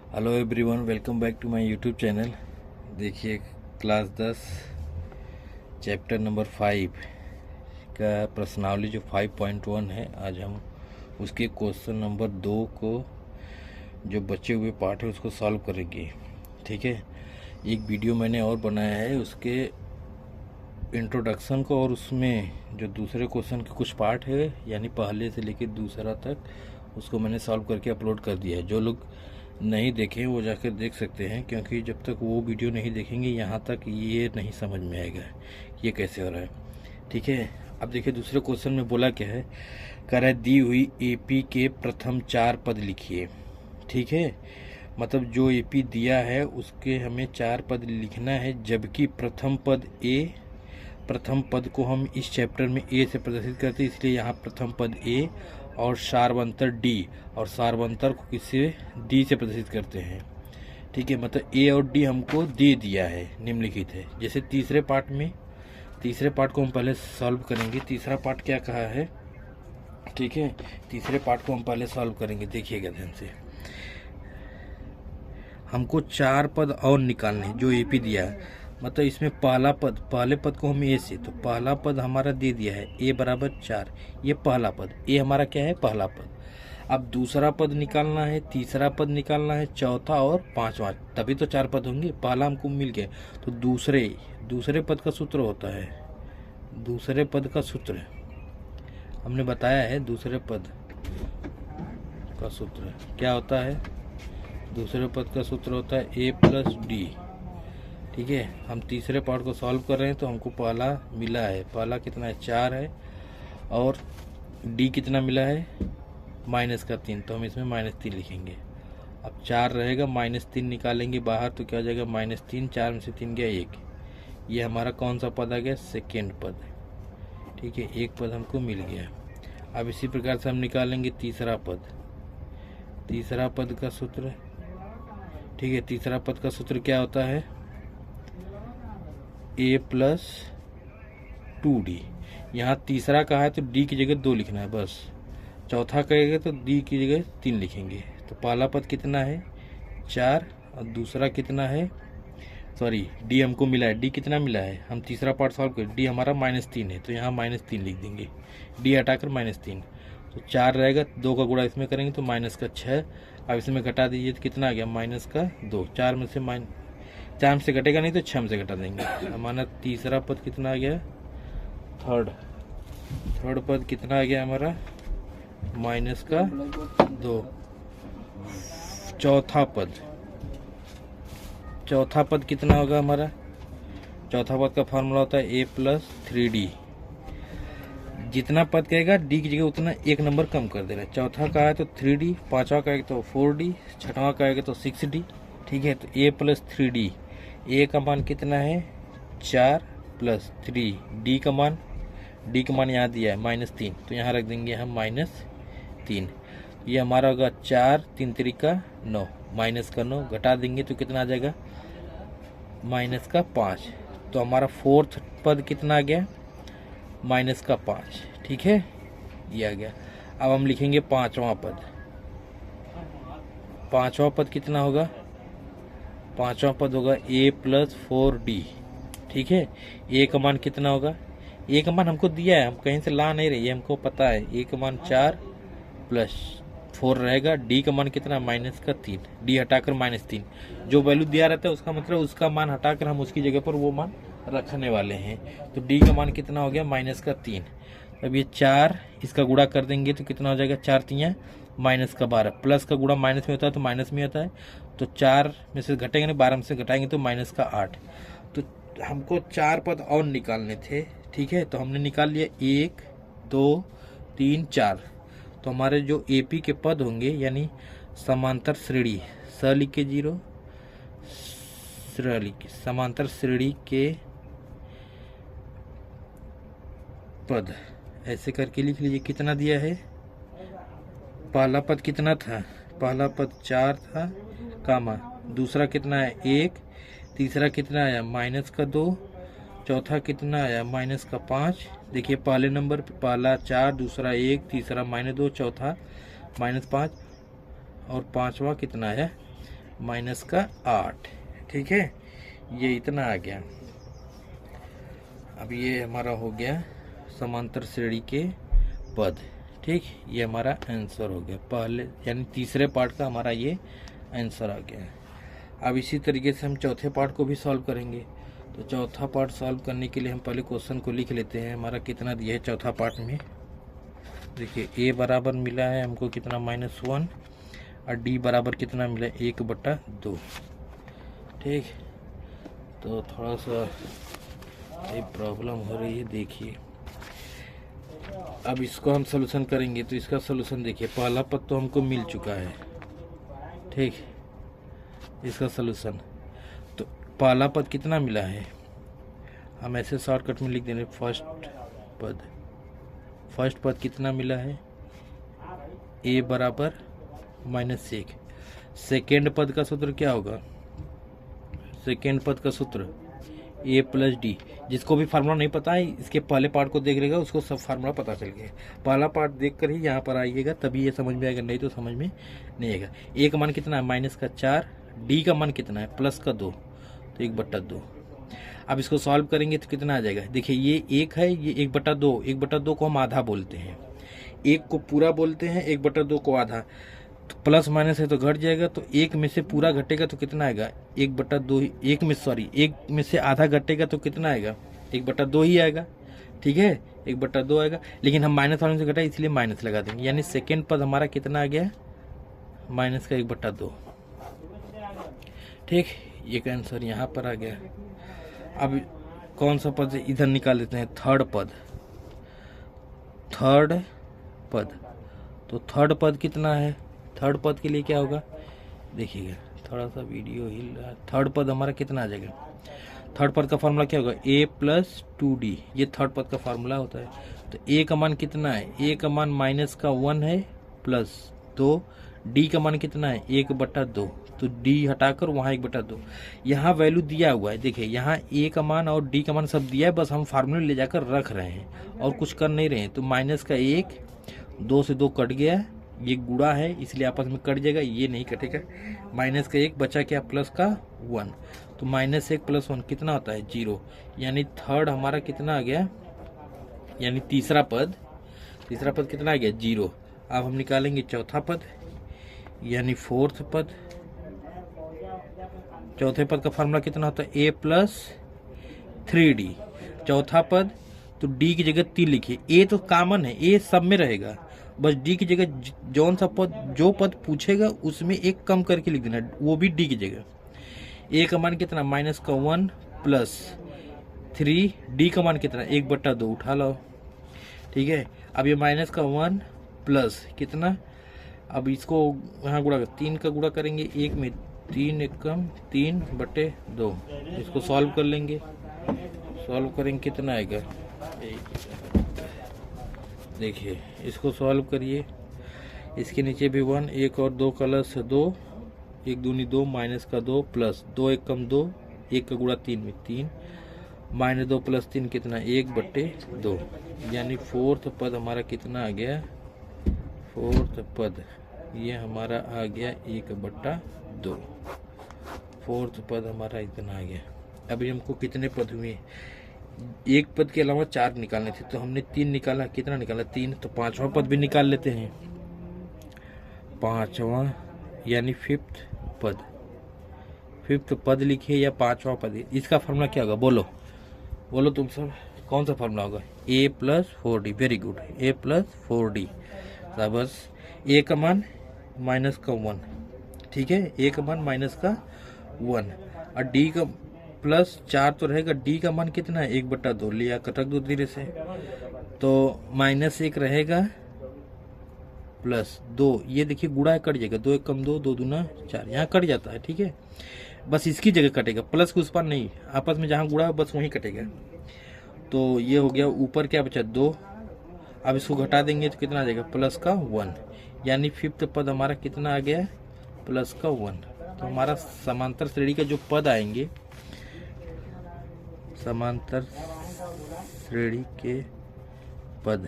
Hello everyone, welcome back to my YouTube channel. देखिए, class 10 chapter number 5 का प्रश्नावली जो 5.1 है, आज हम उसके क्वेश्चन नंबर 2 को जो बचे हुए पार्ट है उसको सॉल्व करेंगे। ठीक है, एक वीडियो मैंने और बनाया है उसके इंट्रोडक्शन को, और उसमें जो दूसरे क्वेश्चन के कुछ पार्ट है यानी पहले से लेकर दूसरा तक उसको मैंने सॉल्व करके अपलोड कर दिया है। जो लोग नहीं देखें वो जाकर देख सकते हैं, क्योंकि जब तक वो वीडियो नहीं देखेंगे यहाँ तक ये नहीं समझ में आएगा ये कैसे हो रहा है। ठीक है, अब देखिए दूसरे क्वेश्चन में बोला क्या है, कह रहा है दी हुई एपी के प्रथम 4 पद लिखिए। ठीक है, मतलब जो एपी दिया है उसके हमें 4 पद लिखना है, जबकि प्रथम पद को हम इस चैप्टर में ए से प्रदर्शित करते हैं, इसलिए यहाँ प्रथम पद ए और सार्वंतर डी, और सार्वंतर को किससे डी से प्रदर्शित करते हैं। ठीक है, मतलब ए और डी हमको दे दिया है, निम्नलिखित है। जैसे तीसरे पार्ट को हम पहले सॉल्व करेंगे। तीसरा पार्ट क्या कहा है, ठीक है, तीसरे पार्ट को हम पहले सॉल्व करेंगे। देखिएगा ध्यान से, हमको 4 पद और निकालने जो एपी दिया है, मतलब इसमें पहले पद को हम ए से, तो पहला पद हमारा दे दिया है ए बराबर 4, ये पहला पद, ए हमारा क्या है, पहला पद। अब दूसरा पद निकालना है, तीसरा पद निकालना है, चौथा और पांचवा, तभी तो 4 पद होंगे। पहला हमको मिल गया, तो दूसरे पद का सूत्र होता है, दूसरे पद का सूत्र हमने बताया है। दूसरे पद का सूत्र क्या होता है, दूसरे पद का सूत्र होता है ए प्लस डी। ठीक है, हम तीसरे पार्ट को सॉल्व कर रहे हैं, तो हमको पहला मिला है, पहला कितना है, 4 है, और डी कितना मिला है, -3, तो हम इसमें -3 लिखेंगे। अब 4 रहेगा, -3 निकालेंगे बाहर तो क्या हो जाएगा, -3, 4 में से 3 गया 1, ये हमारा कौन सा पद आ गया, सेकेंड पद। ठीक है, एक पद हमको मिल गया। अब इसी प्रकार से हम निकालेंगे तीसरा पद का सूत्र। ठीक है, तीसरा पद का सूत्र क्या होता है, ए प्लस 2d। यहाँ तीसरा कहा है तो डी की जगह 2 लिखना है बस, चौथा कहेगा तो डी की जगह 3 लिखेंगे। तो पहला पद कितना है, 4, और दूसरा कितना है, सॉरी डी हमको मिला है, डी कितना मिला है, हम तीसरा पार्ट सॉल्व करें, डी हमारा -3 है, तो यहाँ -3 लिख देंगे, डी हटाकर -3, तो 4 रहेगा, 2 का गुणा इसमें करेंगे तो -6। अब इसमें घटा दीजिए तो कितना आ गया, -2, 4 में से घटेगा नहीं तो 6 में से घटा देंगे। हमारा तीसरा पद कितना आ गया, थर्ड पद कितना आ गया हमारा, -2। चौथा पद कितना होगा हमारा, चौथा पद का फॉर्मूला होता है a प्लस 3d। जितना पद कहेगा डी की जगह उतना 1 नंबर कम कर देना। चौथा का है तो 3d, पांचवा का है तो 4d, छठवां का है तो 6d। ठीक है, तो a प्लस 3d, ए का मान कितना है, 4 प्लस 3, डी का मान यहाँ दिया है -3, तो यहाँ रख देंगे हम -3। ये हमारा होगा 4, 3 त्रिका 9, -9 घटा देंगे तो कितना आ जाएगा, -5। तो हमारा फोर्थ पद कितना आ गया, -5। ठीक है, ये आ गया। अब हम लिखेंगे पांचवा पद कितना होगा, पांचवा पद होगा a प्लस 4d। ठीक है, a का मान कितना होगा, a का मान हमको दिया है, हम कहीं से ला नहीं रही है, हमको पता है a का मान 4 प्लस 4 रहेगा, d का मान कितना, -3, d हटाकर -3, जो वैल्यू दिया रहता है उसका मतलब उसका मान हटाकर हम उसकी जगह पर वो मान रखने वाले हैं। तो d का मान कितना हो गया, -3। अब ये 4 इसका गुणा कर देंगे तो कितना हो जाएगा, 4 3 -12, प्लस का गुणा माइनस में होता है तो माइनस में होता है, तो 4 में से घटेंगे नहीं, 12 में से घटाएंगे तो -8। तो हमको 4 पद और निकालने थे। ठीक है, तो हमने निकाल लिया 1 2 3 4। तो हमारे जो एपी के पद होंगे यानी समांतर श्रेणी, स लिख के 0, समांतर श्रेणी के पद ऐसे करके लिख लीजिए। कितना दिया है, पहला पद कितना था, पहला पद 4 था, कामा, दूसरा कितना है 1, तीसरा कितना आया -2, चौथा कितना आया -5। देखिए पहले नंबर पे पहला 4, दूसरा 1, तीसरा -2, चौथा -5, और पांचवा कितना है माइनस का 8। ठीक है, ये इतना आ गया। अब ये हमारा हो गया समांतर श्रेणी के पद। ठीक, ये हमारा आंसर हो गया पहले, यानी तीसरे पार्ट का हमारा ये आंसर आ गया। अब इसी तरीके से हम चौथे पार्ट को भी सॉल्व करेंगे। तो चौथा पार्ट सॉल्व करने के लिए हम पहले क्वेश्चन को लिख लेते हैं। हमारा कितना दिया है चौथा पार्ट में, देखिए a बराबर मिला है हमको कितना -1, और d बराबर कितना मिला है 1/2। ठीक, तो थोड़ा सा ये प्रॉब्लम हो रही है, देखिए। अब इसको हम सलूशन करेंगे, तो इसका सलूशन देखिए, पहला पद तो हमको मिल चुका है। ठीक, इसका सलूशन तो पहला पद कितना मिला है, हम ऐसे शॉर्टकट में लिख देंगे फर्स्ट पद कितना मिला है, a बराबर -1। सेकेंड पद का सूत्र क्या होगा, सेकेंड पद का सूत्र a प्लस डी। जिसको भी फार्मूला नहीं पता है, इसके पहले पार्ट को देख लेगा, उसको सब फार्मूला पता चल गया। पहला पार्ट देख कर ही यहाँ पर आइएगा, तभी ये समझ में आएगा, नहीं तो समझ में नहीं आएगा। a का मान कितना है -4, d का मान कितना है +2, तो 1/2। अब इसको सॉल्व करेंगे तो कितना आ जाएगा, देखिए ये 1 है, ये 1/2, 1/2 को हम आधा बोलते हैं, 1 को पूरा बोलते हैं, 1/2 को आधा। तो प्लस माइनस है तो घट जाएगा, तो 1 में से पूरा घटेगा तो कितना आएगा 1/2, 1 में से आधा घटेगा तो कितना आएगा 1/2 ही आएगा। ठीक है, 1/2 आएगा, लेकिन हम माइनस वाले से घटा इसलिए माइनस लगा देंगे, यानी सेकेंड पद हमारा कितना आ गया -1/2। ठीक, ये का आंसर यहाँ पर आ गया। अब कौन सा पद इधर निकाल लेते हैं, थर्ड पद। तो थर्ड पद कितना है, थर्ड पद के लिए क्या होगा, देखिएगा थोड़ा सा वीडियो हिल रहा है। थर्ड पद हमारा कितना आ जाएगा, थर्ड पद का फार्मूला क्या होगा a + 2d, ये थर्ड पद का फार्मूला होता है। तो a का मान कितना है, a का मान -1 है +2, d का मान कितना है 1/2, तो d हटाकर वहाँ 1/2। यहाँ वैल्यू दिया हुआ है, देखिए यहाँ a का मान और d का मान सब दिया है, बस हम फार्मूले ले जाकर रख रहे हैं और कुछ कर नहीं रहे हैं। तो -1, 2 से 2 कट गया, ये गुणा है इसलिए आपस में कट जाएगा, ये नहीं कटेगा। -1 बचा क्या +1, तो -1 + 1 कितना होता है 0, यानी थर्ड हमारा कितना आ गया, यानी तीसरा पद कितना आ गया 0। अब हम निकालेंगे चौथा पद, यानी फोर्थ पद। चौथे पद का फार्मूला कितना होता है a + 3d। चौथा पद तो d की जगह 3 लिखिए, a तो कॉमन है, a सब में रहेगा, बस d की जगह जो पद पूछेगा उसमें एक कम करके लिख देना, वो भी d की जगह। a का मान कितना -1 + 3, d का मान कितना 1/2, उठा लो। ठीक है, अब ये -1 प्लस कितना, अब इसको यहाँ गुणा 3 का गुणा करेंगे, 1 में 3 एकम 3/2, इसको सॉल्व कर लेंगे। सॉल्व करेंगे कितना आएगा, देखिए इसको सॉल्व करिए, इसके नीचे भी 1, 1 और 2 का लस 2, 1 दूनी 2, -2 प्लस 2 एकम 2, 1 का गुणा 3 में 3, -2 + 3 कितना 1/2, यानी फोर्थ पद हमारा कितना आ गया, फोर्थ पद ये हमारा आ गया 1/2। फोर्थ पद हमारा इतना आ गया। अभी हमको कितने पद हुए, एक पद के अलावा 4 निकालने थे, तो हमने 3 निकाला, कितना निकाला 3, तो पांचवा पद भी निकाल लेते हैं। पांचवा यानी फिफ्थ पद लिखिए या पांचवा पद, इसका फार्मूला क्या होगा, बोलो तुम सब, कौन सा फार्मूला होगा, a + 4d। Very good, a + 4d। बस a का मान -1, ठीक है, a का मान -1 और d का +4 तो रहेगा, d का मान कितना है 1/2, लिया कटक दो धीरे से, तो -1 रहेगा +2, ये देखिए गुणा कट जाएगा, 2 एकम 2, 2 दूना 4, यहाँ कट जाता है। ठीक है, बस इसकी जगह कटेगा, प्लस के उस पर नहीं, आपस में जहाँ गुणा बस वहीं कटेगा। तो ये हो गया, ऊपर क्या बचा 2, अब इसको घटा देंगे तो कितना आ जाएगा +1, यानी फिफ्थ पद हमारा कितना आ गया +1। तो हमारा समांतर श्रेणी का जो पद आएंगे, समांतर श्रेणी के पद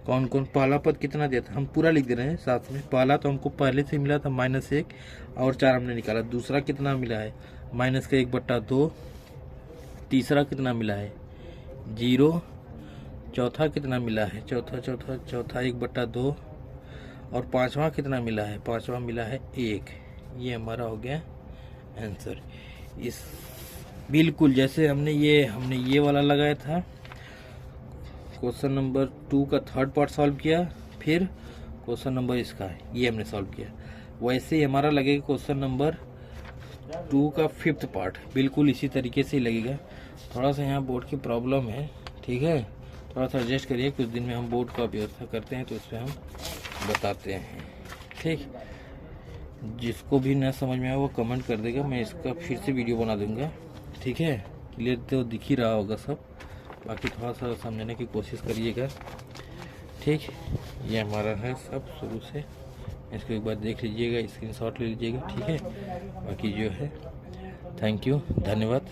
कौन कौन, पहला पद कितना दिया था, हम पूरा लिख दे रहे हैं साथ में। पहला तो हमको पहले से मिला था -1 और 4 हमने निकाला। दूसरा कितना मिला है, -1/2। तीसरा कितना मिला है, 0। चौथा कितना मिला है, चौथा 1/2। और पांचवा कितना मिला है, पांचवा मिला है 1। ये हमारा हो गया आंसर। इस बिल्कुल जैसे हमने ये वाला लगाया था, क्वेश्चन नंबर 2 का थर्ड पार्ट सॉल्व किया, फिर क्वेश्चन नंबर इसका ये हमने सॉल्व किया, वैसे ही हमारा लगेगा क्वेश्चन नंबर 2 का फिफ्थ पार्ट, बिल्कुल इसी तरीके से ही लगेगा। थोड़ा सा यहाँ बोर्ड की प्रॉब्लम है, ठीक है, थोड़ा सा एडजस्ट करिए। कुछ दिन में हम बोर्ड का व्यवस्था करते हैं तो उस पर हम बताते हैं, ठीक। जिसको भी ना समझ में आए वो कमेंट कर देगा, मैं इसका फिर से वीडियो बना दूंगा, ठीक है। क्लियर तो दिख ही रहा होगा सब, बाकी थोड़ा सा समझने की कोशिश करिएगा, ठीक। ये हमारा है सब शुरू से, इसको एक बार देख लीजिएगा, स्क्रीनशॉट ले लीजिएगा, ठीक है। बाकी जो है थैंक यू, धन्यवाद।